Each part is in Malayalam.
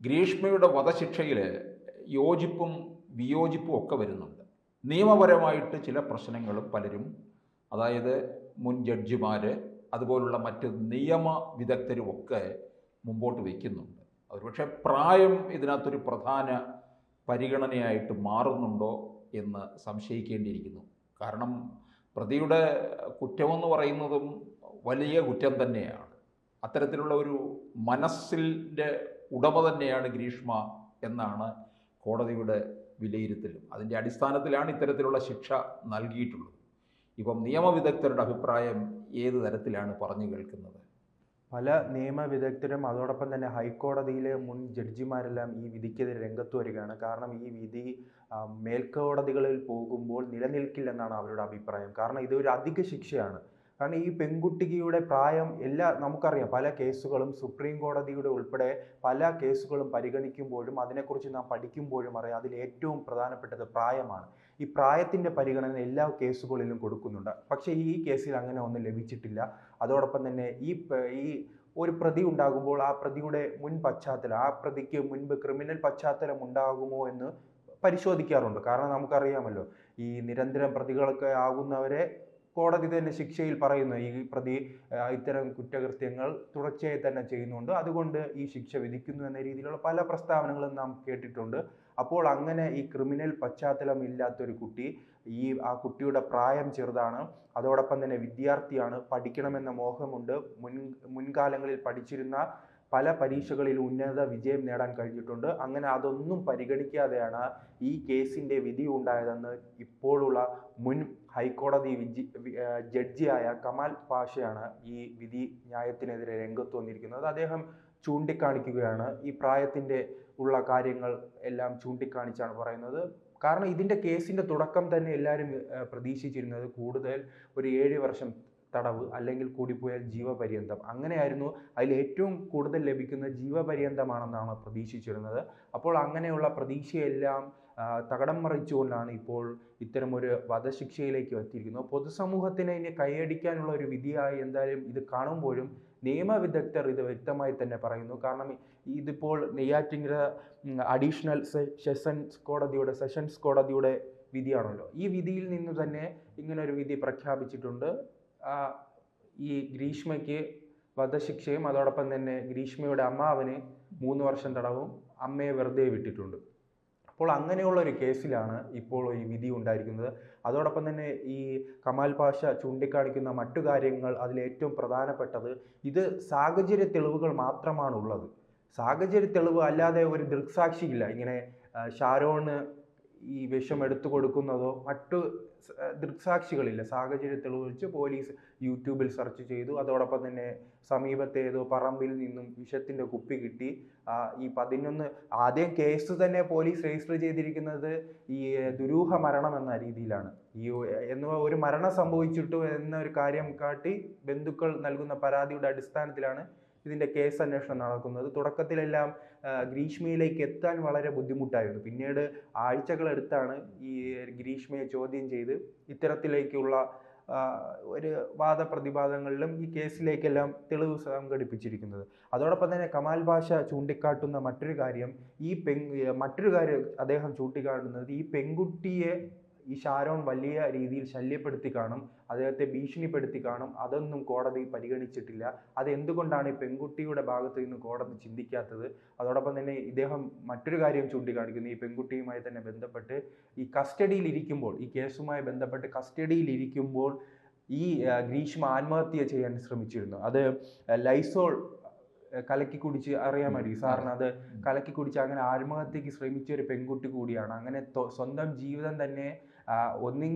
ഗ്രീഷ്മയുടെ വധശിക്ഷയിൽ യോജിപ്പും വിയോജിപ്പും ഒക്കെ വരുന്നുണ്ട്. നിയമപരമായിട്ട് ചില പ്രശ്നങ്ങളും പലരും, അതായത് മുൻ ജഡ്ജിമാർ അതുപോലുള്ള മറ്റ് നിയമ വിദഗ്ധരുമൊക്കെ മുമ്പോട്ട് വയ്ക്കുന്നുണ്ട്. ഒരുപക്ഷെ പ്രായം ഇതിനകത്തൊരു പ്രധാന പരിഗണനയായിട്ട് മാറുന്നുണ്ടോ എന്ന് സംശയിക്കേണ്ടിയിരിക്കുന്നു. കാരണം പ്രതിയുടെ കുറ്റമെന്ന് പറയുന്നതും വലിയ കുറ്റം തന്നെയാണ്. അത്തരത്തിലുള്ള ഒരു മനസ്സിൻ്റെ ഉടമ തന്നെയാണ് ഗ്രീഷ്മ എന്നാണ് കോടതിയുടെ വിലയിരുത്തലും. അതിൻ്റെ അടിസ്ഥാനത്തിലാണ് ഇത്തരത്തിലുള്ള ശിക്ഷ നൽകിയിട്ടുള്ളത്. ഇപ്പം നിയമവിദഗ്ധരുടെ അഭിപ്രായം ഏത് തരത്തിലാണ് പറഞ്ഞു കേൾക്കുന്നത്? പല നിയമവിദഗ്ധരും അതോടൊപ്പം തന്നെ ഹൈക്കോടതിയിലെ മുൻ ജഡ്ജിമാരെല്ലാം ഈ വിധിക്കെതിരെ രംഗത്ത് വരികയാണ്. കാരണം ഈ വിധി മേൽക്കോടതികളിൽ പോകുമ്പോൾ നിലനിൽക്കില്ലെന്നാണ് അവരുടെ അഭിപ്രായം. കാരണം ഇതൊരു അധിക ശിക്ഷയാണ്. കാരണം ഈ പെൺകുട്ടിയുടെ പ്രായം നമുക്കറിയാം, പല കേസുകളും സുപ്രീം കോടതിയുടെ ഉൾപ്പെടെ പല കേസുകളും പരിഗണിക്കുമ്പോഴും അതിനെക്കുറിച്ച് നാം പഠിക്കുമ്പോഴും അറിയാം, അതിൽ ഏറ്റവും പ്രധാനപ്പെട്ടത് പ്രായമാണ്. ഈ പ്രായത്തിൻ്റെ പരിഗണന എല്ലാ കേസുകളിലും കൊടുക്കുന്നുണ്ട്. പക്ഷേ ഈ കേസിൽ അങ്ങനെ ഒന്നും ലഭിച്ചിട്ടില്ല. അതോടൊപ്പം തന്നെ ഈ ഒരു പ്രതി ഉണ്ടാകുമ്പോൾ ആ പ്രതിയുടെ മുൻ പശ്ചാത്തലം, ആ പ്രതിക്ക് മുൻപ് ക്രിമിനൽ പശ്ചാത്തലം ഉണ്ടാകുമോ എന്ന് പരിശോധിക്കാറുണ്ട്. കാരണം നമുക്കറിയാമല്ലോ, ഈ നിരന്തരം പ്രതികളൊക്കെ ആകുന്നവരെ കോടതി തന്നെ ശിക്ഷയിൽ പറയുന്നു, ഈ പ്രതി ഇത്തരം കുറ്റകൃത്യങ്ങൾ തുടർച്ചയായി തന്നെ ചെയ്യുന്നുണ്ട്, അതുകൊണ്ട് ഈ ശിക്ഷ വിധിക്കുന്നു എന്ന രീതിയിലുള്ള പല പ്രസ്താവനകളും നാം കേട്ടിട്ടുണ്ട്. അപ്പോൾ അങ്ങനെ ഈ ക്രിമിനൽ പശ്ചാത്തലം ഇല്ലാത്തൊരു കുട്ടി, ആ കുട്ടിയുടെ പ്രായം ചെറുതാണ്, അതോടൊപ്പം തന്നെ വിദ്യാർത്ഥിയാണ്, പഠിക്കണമെന്ന മോഹമുണ്ട്, മുൻകാലങ്ങളിൽ പഠിച്ചിരുന്ന പല പരീക്ഷകളിൽ ഉന്നത വിജയം നേടാൻ കഴിഞ്ഞിട്ടുണ്ട്. അങ്ങനെ അതൊന്നും പരിഗണിക്കാതെയാണ് ഈ കേസിൻ്റെ വിധി ഉണ്ടായതെന്ന് ഇപ്പോഴുള്ള മുൻ ഹൈക്കോടതി ജഡ്ജിയായ കമാൽ പാഷയാണ് ഈ വിധി ന്യായത്തിനെതിരെ രംഗത്ത് വന്നിരിക്കുന്നത്. അദ്ദേഹം ചൂണ്ടിക്കാണിക്കുകയാണ്, ഈ പ്രായത്തിൻ്റെ ഉള്ള കാര്യങ്ങൾ എല്ലാം ചൂണ്ടിക്കാണിച്ചാണ് പറയുന്നത്. കാരണം ഇതിൻ്റെ കേസിൻ്റെ തുടക്കം തന്നെ എല്ലാവരും പ്രതീക്ഷിച്ചിരുന്നത് കൂടുതൽ ഒരു 7 വർഷം തടവ്, അല്ലെങ്കിൽ കൂടിപ്പോയാൽ ജീവപര്യന്തം, അങ്ങനെയായിരുന്നു. അതിൽ ഏറ്റവും കൂടുതൽ ലഭിക്കുന്ന ജീവപര്യന്തമാണെന്നാണ് പ്രതീക്ഷിച്ചിരുന്നത്. അപ്പോൾ അങ്ങനെയുള്ള പ്രതീക്ഷയെല്ലാം തകിടം മറിച്ചുകൊണ്ടാണ് ഇപ്പോൾ ഇത്തരമൊരു വധശിക്ഷയിലേക്ക് എത്തിയിരിക്കുന്നത്. പൊതുസമൂഹത്തിന് ഇനി കൈയടിക്കാനുള്ള ഒരു വിധിയായി എന്തായാലും ഇത് കാണുമ്പോഴും നിയമവിദഗ്ധർ ഇത് വ്യക്തമായി തന്നെ പറയുന്നു. കാരണം ഇതിപ്പോൾ നെയ്യാറ്റിൻകര അഡീഷണൽ സെഷൻസ് കോടതിയുടെ വിധിയാണല്ലോ. ഈ വിധിയിൽ നിന്ന് തന്നെ ഇങ്ങനൊരു വിധി പ്രഖ്യാപിച്ചിട്ടുണ്ട്. ഈ ഗ്രീഷ്മയ്ക്ക് വധശിക്ഷയും അതോടൊപ്പം തന്നെ ഗ്രീഷ്മയുടെ അമ്മാവന് 3 വർഷം തടവും, അമ്മയെ വെറുതെ വിട്ടിട്ടുണ്ട്. അപ്പോൾ അങ്ങനെയുള്ള ഒരു കേസിലാണ് ഇപ്പോൾ ഈ വിധി ഉണ്ടായിരിക്കുന്നത്. അതോടൊപ്പം തന്നെ ഈ കമാൽ പാഷ ചൂണ്ടിക്കാണിക്കുന്ന മറ്റു കാര്യങ്ങൾ, അതിലേറ്റവും പ്രധാനപ്പെട്ടത്, ഇത് സാഹചര്യ തെളിവുകൾ മാത്രമാണുള്ളത്. സാഹചര്യ തെളിവ് അല്ലാതെ ഒരു ദൃക്സാക്ഷിയില്ല. ഇങ്ങനെ ഷാരോണ് ഈ വിഷം എടുത്തു കൊടുക്കുന്നതോ മറ്റു ദൃക്സാക്ഷികളില്ല. സാഹചര്യ തെളിവ് വെച്ച് പോലീസ് യൂട്യൂബിൽ സെർച്ച് ചെയ്തു. അതോടൊപ്പം തന്നെ സമീപത്തെ ഏതോ പറമ്പിൽ നിന്നും വിഷത്തിൻ്റെ കുപ്പി കിട്ടി. ഈ 11 ആദ്യം കേസ് തന്നെ പോലീസ് രജിസ്റ്റർ ചെയ്തിരിക്കുന്നത് ഈ ദുരൂഹ മരണം എന്ന രീതിയിലാണ്. ഒരു മരണം സംഭവിച്ചിട്ടു എന്നൊരു കാര്യം കാട്ടി ബന്ധുക്കൾ നൽകുന്ന പരാതിയുടെ അടിസ്ഥാനത്തിലാണ് ഇതിൻ്റെ കേസ് അന്വേഷണം നടക്കുന്നത്. തുടക്കത്തിലെല്ലാം ഗ്രീഷ്മയിലേക്ക് എത്താൻ വളരെ ബുദ്ധിമുട്ടായിരുന്നു. പിന്നീട് ആഴ്ചകളെടുത്താണ് ഈ ഗ്രീഷ്മയെ ചോദ്യം ചെയ്ത് ഇത്തരത്തിലേക്കുള്ള ഒരു വാദപ്രതിവാദങ്ങളിലും ഈ കേസിലേക്കെല്ലാം തെളിവ് സംഘടിപ്പിച്ചിരിക്കുന്നത്. അതോടൊപ്പം തന്നെ കമാൽ പാഷ ചൂണ്ടിക്കാട്ടുന്ന മറ്റൊരു കാര്യം അദ്ദേഹം ചൂണ്ടിക്കാട്ടുന്നത്, ഈ പെൺകുട്ടിയെ ഈ ഷാരോൺ വലിയ രീതിയിൽ ശല്യപ്പെടുത്തി കാണും, അദ്ദേഹത്തെ ഭീഷണിപ്പെടുത്തി കാണും, അതൊന്നും കോടതി പരിഗണിച്ചിട്ടില്ല. അതെന്തുകൊണ്ടാണ് ഈ പെൺകുട്ടിയുടെ ഭാഗത്ത് നിന്ന് കോടതി ചിന്തിക്കാത്തത്? അതോടൊപ്പം തന്നെ ഇദ്ദേഹം മറ്റൊരു കാര്യം ചൂണ്ടിക്കാണിക്കുന്നു, ഈ പെൺകുട്ടിയുമായി തന്നെ ബന്ധപ്പെട്ട് ഈ കേസുമായി ബന്ധപ്പെട്ട് കസ്റ്റഡിയിലിരിക്കുമ്പോൾ ഈ ഗ്രീഷ്മ ആത്മഹത്യ ചെയ്യാൻ ശ്രമിച്ചിരുന്നു. അത് ലൈസോൾ കലക്കി കുടിച്ച്, അറിയാമായിരിക്കും സാറിന്, അത് കലക്കി കുടിച്ച് അങ്ങനെ ആത്മഹത്യക്ക് ശ്രമിച്ച ഒരു പെൺകുട്ടി കൂടിയാണ്. അങ്ങനെ സ്വന്തം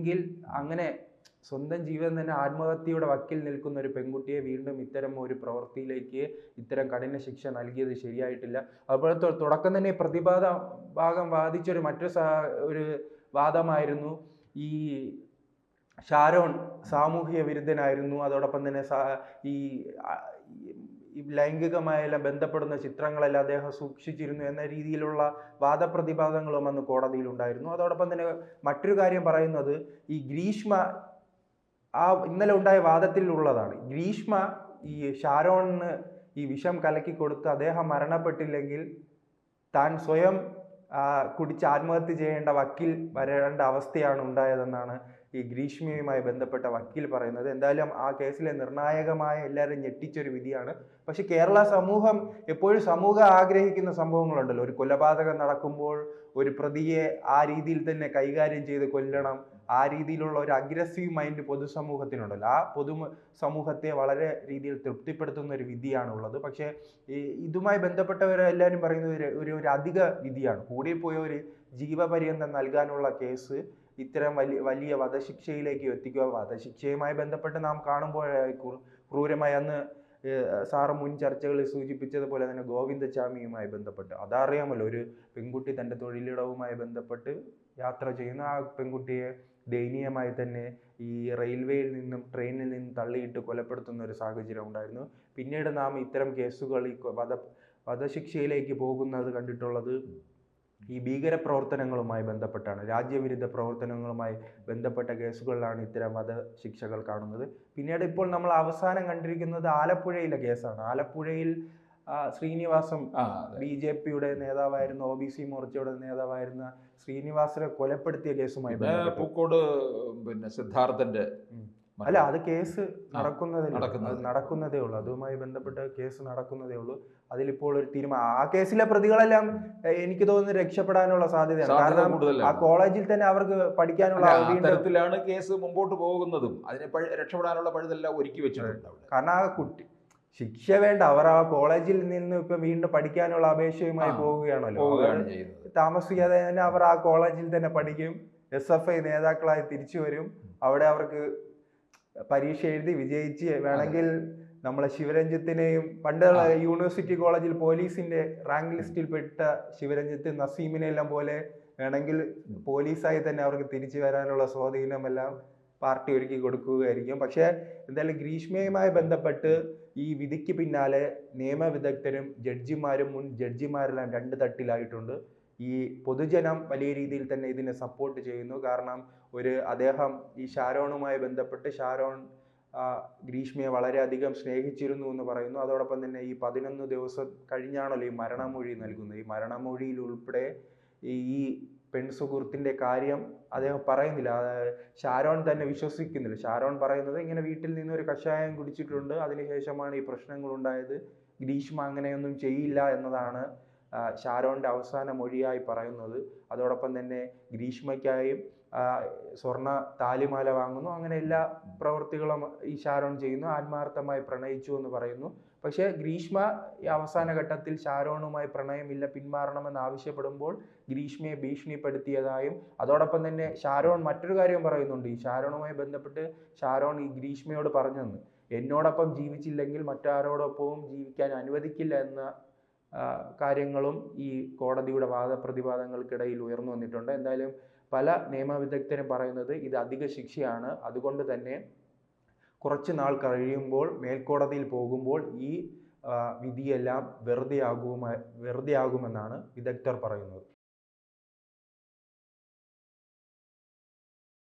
ജീവിതം തന്നെ ആത്മഹത്യയുടെ വക്കിൽ നിൽക്കുന്ന ഒരു പെൺകുട്ടിയെ വീണ്ടും ഇത്തരം ഒരു പ്രവൃത്തിയിലേക്ക്, ഇത്തരം കഠിന ശിക്ഷ നൽകിയത് ശരിയായിട്ടില്ല. അതുപോലെ തുടക്കം തന്നെ ഭാഗം വാദിച്ചൊരു ഒരു വാദമായിരുന്നു, ഈ ഷാരോൺ സാമൂഹിക വിരുദ്ധനായിരുന്നു, അതോടൊപ്പം തന്നെ ഈ ലൈംഗികമായെല്ലാം ബന്ധപ്പെടുന്ന ചിത്രങ്ങളെല്ലാം അദ്ദേഹം സൂക്ഷിച്ചിരുന്നു എന്ന രീതിയിലുള്ള വാദപ്രതിവാദങ്ങളും അന്ന് കോടതിയിൽ ഉണ്ടായിരുന്നു. അതോടൊപ്പം തന്നെ മറ്റൊരു കാര്യം പറയുന്നത്, ഈ ഗ്രീഷ്മ ഇന്നലെ ഉണ്ടായ വാദത്തിൽ ഉള്ളതാണ്. ഗ്രീഷ്മ ഈ ഷാരോണിന് ഈ വിഷം കലക്കി കൊടുത്ത് അദ്ദേഹം മരണപ്പെട്ടില്ലെങ്കിൽ താൻ സ്വയം കുടിച്ച് ആത്മഹത്യ ചെയ്യേണ്ട വക്കീൽ വരേണ്ട അവസ്ഥയാണ് ഉണ്ടായതെന്നാണ് ഈ ഗ്രീഷ്മയുമായി ബന്ധപ്പെട്ട വക്കീൽ പറയുന്നത്. എന്തായാലും ആ കേസിലെ നിർണായകമായ എല്ലാവരും ഞെട്ടിച്ചൊരു വിധിയാണ്. പക്ഷെ കേരള സമൂഹം എപ്പോഴും സമൂഹം ആഗ്രഹിക്കുന്ന സംഭവങ്ങളുണ്ടല്ലോ, ഒരു കൊലപാതകം നടക്കുമ്പോൾ ഒരു പ്രതിയെ ആ രീതിയിൽ തന്നെ കൈകാര്യം ചെയ്ത് കൊല്ലണം, ആ രീതിയിലുള്ള ഒരു അഗ്രസീവ് മൈൻഡ് പൊതുസമൂഹത്തിനുണ്ടല്ലോ. ആ സമൂഹത്തെ വളരെ രീതിയിൽ തൃപ്തിപ്പെടുത്തുന്ന ഒരു വിധിയാണുള്ളത്. പക്ഷേ ഇതുമായി ബന്ധപ്പെട്ടവരെല്ലാവരും പറയുന്നത് ഒരു അധിക വിധിയാണ്. കൂടിപ്പോയ ഒരു ജീവപര്യന്തം നൽകാനുള്ള കേസ് ഇത്തരം വലിയ വധശിക്ഷയിലേക്ക് എത്തിക്കുക. വധശിക്ഷയുമായി ബന്ധപ്പെട്ട് നാം കാണുമ്പോൾ ക്രൂരമായി അന്ന് സാറ് മുൻ ചർച്ചകളിൽ സൂചിപ്പിച്ചതുപോലെ തന്നെ ഗോവിന്ദചാമിയുമായി ബന്ധപ്പെട്ട് അതറിയാമല്ലോ, ഒരു പെൺകുട്ടി തൻ്റെ തൊഴിലിടവുമായി ബന്ധപ്പെട്ട് യാത്ര ചെയ്യുന്ന ആ പെൺകുട്ടിയെ ദയനീയമായി തന്നെ ഈ റെയിൽവേയിൽ നിന്നും ട്രെയിനിൽ നിന്നും തള്ളിയിട്ട് കൊലപ്പെടുത്തുന്ന ഒരു സാഹചര്യം ഉണ്ടായിരുന്നു. പിന്നീട് നാം ഇത്തരം കേസുകൾ ഈ വധശിക്ഷയിലേക്ക് പോകുന്നത് കണ്ടിട്ടുള്ളത് ഈ ഭീകരപ്രവർത്തനങ്ങളുമായി ബന്ധപ്പെട്ടാണ്. രാജ്യവിരുദ്ധ പ്രവർത്തനങ്ങളുമായി ബന്ധപ്പെട്ട കേസുകളിലാണ് ഇത്തരം വധശിക്ഷകൾ കാണുന്നത്. പിന്നീട് ഇപ്പോൾ നമ്മൾ അവസാനം കണ്ടിരിക്കുന്നത് ആലപ്പുഴയിലെ കേസാണ്. ആലപ്പുഴയിൽ ശ്രീനിവാസം BJPയുടെ നേതാവായിരുന്ന OBC മോർച്ചയുടെ നേതാവായിരുന്ന ശ്രീനിവാസനെ കൊലപ്പെടുത്തിയ കേസുമായി പൂക്കോട് സിദ്ധാർത്ഥന്റെ അല്ല, അത് കേസ് നടക്കുന്നതേ ഉള്ളൂ. അതുമായി ബന്ധപ്പെട്ട കേസ് നടക്കുന്നതേ ഉള്ളൂ. അതിലിപ്പോൾ ഒരു തീരുമാനം, ആ കേസിലെ പ്രതികളെല്ലാം എനിക്ക് തോന്നുന്നു രക്ഷപ്പെടാനുള്ള സാധ്യതയാണ്. കാരണം ആ കോളേജിൽ തന്നെ അവർക്ക് പഠിക്കാനുള്ള തരത്തിലാണ് കേസ് മുമ്പോട്ട് പോകുന്നതും അതിനെ രക്ഷപ്പെടാനുള്ള പഴുതെല്ലാം ഒരുക്കി വെച്ചിട്ടുണ്ട്. കാരണം ആ കുട്ടി ശിക്ഷ വേണ്ട, അവർ ആ കോളേജിൽ നിന്ന് ഇപ്പൊ വീണ്ടും പഠിക്കാനുള്ള അപേക്ഷയുമായി പോവുകയാണല്ലോ. താമസിക്കാതെ തന്നെ അവർ ആ കോളേജിൽ തന്നെ പഠിക്കും, SFI നേതാക്കളായി തിരിച്ചു വരും. അവിടെ അവർക്ക് പരീക്ഷ എഴുതി വിജയിച്ച് വേണമെങ്കിൽ നമ്മളെ ശിവരഞ്ജിത്തിനെയും, പണ്ടുള്ള യൂണിവേഴ്സിറ്റി കോളേജിൽ പോലീസിന്റെ റാങ്ക് ലിസ്റ്റിൽ പെട്ട ശിവരഞ്ജിത്ത് നസീമിനെല്ലാം പോലെ വേണമെങ്കിൽ പോലീസായി തന്നെ അവർക്ക് തിരിച്ചു വരാനുള്ള സ്വാധീനമെല്ലാം പാർട്ടി ഒരുക്കി കൊടുക്കുകയായിരിക്കും. പക്ഷേ എന്തായാലും ഗ്രീഷ്മയുമായി ബന്ധപ്പെട്ട് ഈ വിധിക്ക് പിന്നാലെ നിയമവിദഗ്ധരും ജഡ്ജിമാരും മുൻ ജഡ്ജിമാരെല്ലാം രണ്ട് തട്ടിലായിട്ടുണ്ട്. ഈ പൊതുജനം വലിയ രീതിയിൽ തന്നെ ഇതിനെ സപ്പോർട്ട് ചെയ്യുന്നു. കാരണം അദ്ദേഹം ഈ ഷാരോണുമായി ബന്ധപ്പെട്ട് ഷാരോൺ ഗ്രീഷ്മയെ വളരെയധികം സ്നേഹിച്ചിരുന്നു എന്ന് പറയുന്നു. അതോടൊപ്പം തന്നെ ഈ 11 ദിവസം കഴിഞ്ഞാണല്ലോ ഈ മരണമൊഴി നൽകുന്നത്. ഈ മരണമൊഴിയിൽ ഉൾപ്പെടെ ഈ പെൺസുഹൃത്തിന്റെ കാര്യം അദ്ദേഹം പറയുന്നില്ല, ഷാരോൺ തന്നെ വിശ്വസിക്കുന്നില്ല. ഷാരോൺ പറയുന്നത് ഇങ്ങനെ വീട്ടിൽ നിന്ന് ഒരു കഷായം കുടിച്ചിട്ടുണ്ട്, അതിനുശേഷമാണ് ഈ പ്രശ്നങ്ങൾ ഉണ്ടായത്, ഗ്രീഷ്മ അങ്ങനെയൊന്നും ചെയ്യില്ല എന്നതാണ് ഷാരോണിന്റെ അവസാന മൊഴിയായി പറയുന്നത്. അതോടൊപ്പം തന്നെ ഗ്രീഷ്മയ്ക്കായും സ്വർണ്ണ താലിമാല വാങ്ങുന്നു, അങ്ങനെ എല്ലാ പ്രവൃത്തികളും ഈ ഷാരോൺ ചെയ്യുന്നു, ആത്മാർത്ഥമായി പ്രണയിച്ചു എന്ന് പറയുന്നു. പക്ഷേ ഗ്രീഷ്മ ഈ അവസാന ഘട്ടത്തിൽ ഷാരോണുമായി പ്രണയമില്ല, പിന്മാറണമെന്ന് ആവശ്യപ്പെടുമ്പോൾ ഗ്രീഷ്മയെ ഭീഷണിപ്പെടുത്തിയതായും, അതോടൊപ്പം തന്നെ ഷാരോൺ മറ്റൊരു കാര്യം പറയുന്നുണ്ട്. ഈ ഷാരോണുമായി ബന്ധപ്പെട്ട് ഷാരോൺ ഈ ഗ്രീഷ്മയോട് പറഞ്ഞെന്ന്, എന്നോടൊപ്പം ജീവിച്ചില്ലെങ്കിൽ മറ്റാരോടൊപ്പവും ജീവിക്കാൻ അനുവദിക്കില്ല എന്ന കാര്യങ്ങളും ഈ കോടതിയുടെ വാദപ്രതിവാദങ്ങൾക്കിടയിൽ ഉയർന്നു വന്നിട്ടുണ്ട്. എന്തായാലും പല നിയമവിദഗ്ധരും പറയുന്നത് ഇത് അധിക ശിക്ഷയാണ്, അതുകൊണ്ട് തന്നെ കുറച്ച് നാൾ കഴിയുമ്പോൾ മേൽക്കോടതിയിൽ പോകുമ്പോൾ ഈ വിധിയെല്ലാം വെറുതെയാകുമെന്നാണ് വിദഗ്ധർ പറയുന്നത്.